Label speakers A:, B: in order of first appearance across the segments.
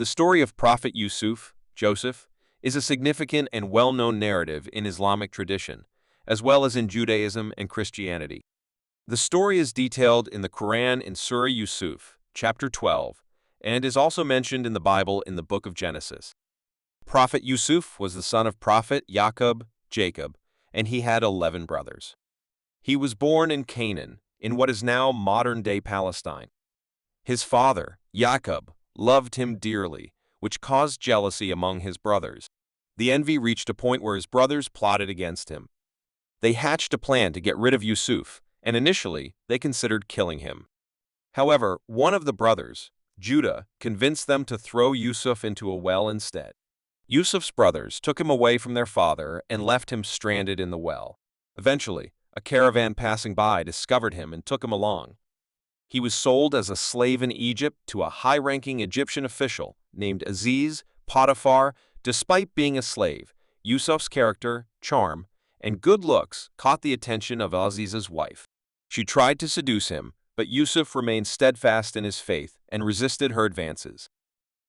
A: The story of Prophet Yusuf, Joseph, is a significant and well-known narrative in Islamic tradition, as well as in Judaism and Christianity. The story is detailed in the Quran in Surah Yusuf, chapter 12, and is also mentioned in the Bible in the book of Genesis. Prophet Yusuf was the son of Prophet Jacob, and he had 11 brothers. He was born in Canaan, in what is now modern-day Palestine. His father, Jacob, loved him dearly, which caused jealousy among his brothers. The envy reached a point where his brothers plotted against him. They hatched a plan to get rid of Yusuf, and initially, they considered killing him. However, one of the brothers, Judah, convinced them to throw Yusuf into a well instead. Yusuf's brothers took him away from their father and left him stranded in the well. Eventually, a caravan passing by discovered him and took him along. He was sold as a slave in Egypt to a high-ranking Egyptian official named Aziz Potiphar. Despite being a slave, Yusuf's character, charm, and good looks caught the attention of Aziz's wife. She tried to seduce him, but Yusuf remained steadfast in his faith and resisted her advances.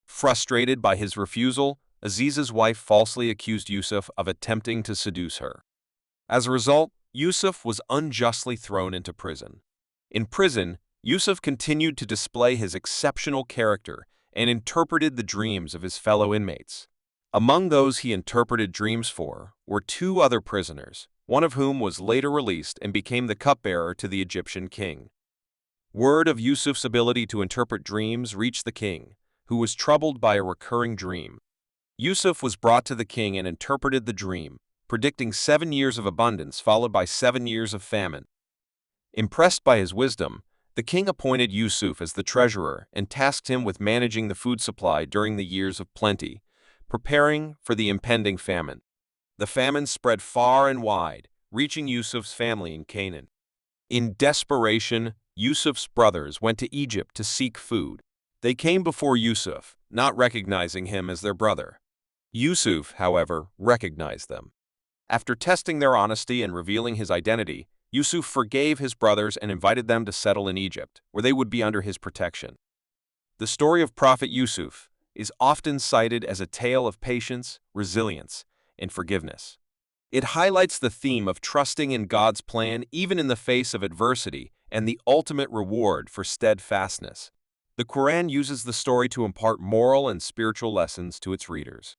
A: Frustrated by his refusal, Aziz's wife falsely accused Yusuf of attempting to seduce her. As a result, Yusuf was unjustly thrown into prison. In prison, Yusuf continued to display his exceptional character and interpreted the dreams of his fellow inmates. Among those he interpreted dreams for were 2 other prisoners, one of whom was later released and became the cupbearer to the Egyptian king. Word of Yusuf's ability to interpret dreams reached the king, who was troubled by a recurring dream. Yusuf was brought to the king and interpreted the dream, predicting 7 years of abundance followed by 7 years of famine. Impressed by his wisdom, the king appointed Yusuf as the treasurer and tasked him with managing the food supply during the years of plenty, preparing for the impending famine. The famine spread far and wide, reaching Yusuf's family in Canaan. In desperation, Yusuf's brothers went to Egypt to seek food. They came before Yusuf, not recognizing him as their brother. Yusuf, however, recognized them. After testing their honesty and revealing his identity, Yusuf forgave his brothers and invited them to settle in Egypt, where they would be under his protection. The story of Prophet Yusuf is often cited as a tale of patience, resilience, and forgiveness. It highlights the theme of trusting in God's plan even in the face of adversity and the ultimate reward for steadfastness. The Quran uses the story to impart moral and spiritual lessons to its readers.